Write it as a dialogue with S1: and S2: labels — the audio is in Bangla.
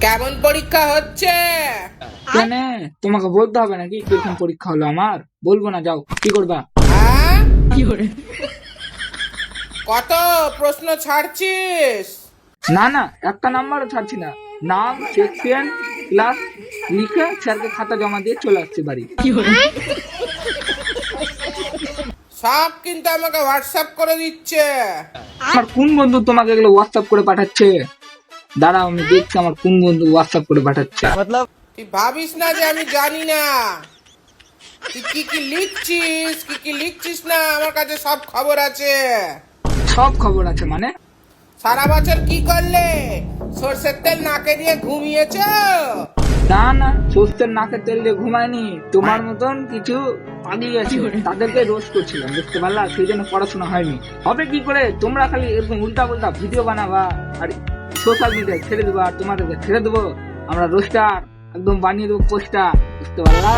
S1: কেমন পরীক্ষা হচ্ছে?
S2: কেন তোমাকে বলতে হবে নাকি কিরকম পরীক্ষা হলো আমার? বলবো না, যাও কি করবা?
S1: হ্যাঁ, কত প্রশ্ন ছাড়ছিস?
S2: না না, একটা নাম্বারও ছাড়ছি না। নাম, সেকশন, ক্লাস লিখে স্যারকে খাতা জমা দিয়ে চলে আসছে বাড়ি।
S1: সব কিন্তু আমাকে হোয়াটসঅ্যাপ করে দিচ্ছে।
S2: আমার কোন বন্ধু তোমাকে এগুলো হোয়াটসঅ্যাপ করে পাঠাচ্ছে? দাঁড়াও, আমি দেখছি আমার কোন বন্ধু হোয়াটসঅ্যাপ করে পাঠাচ্ছে।
S1: তুই ভাবিস না যে আমি জানি না। তুই কি কি লিখছিস না, আমার কাছে সব খবর আছে।
S2: সব খবর আছে মানে?
S1: সারা বছর কি করলে? সর্ষের তেল নাকে দিয়ে ঘুমিয়েছ?
S2: না না, সর্ষের নাকে তেল দিয়ে ঘুমায়নি, তোমার মতন কিছু পালিয়ে গেছে, তাদেরকে রোজ করছিলাম, বুঝতে পারলা? সেই জন্য পড়াশোনা হয়নি। হবে কি করে? তোমরা খালি এরকম উল্টা পাল্টা ভিডিও বানাবা আর সোশ্যাল মিডিয়ায় ছেড়ে দেবো, আর তোমাদেরকে ছেড়ে দেবো আমরা রোস্টার একদম বানিয়ে দেবো পোস্টার, বুঝতে পারলা?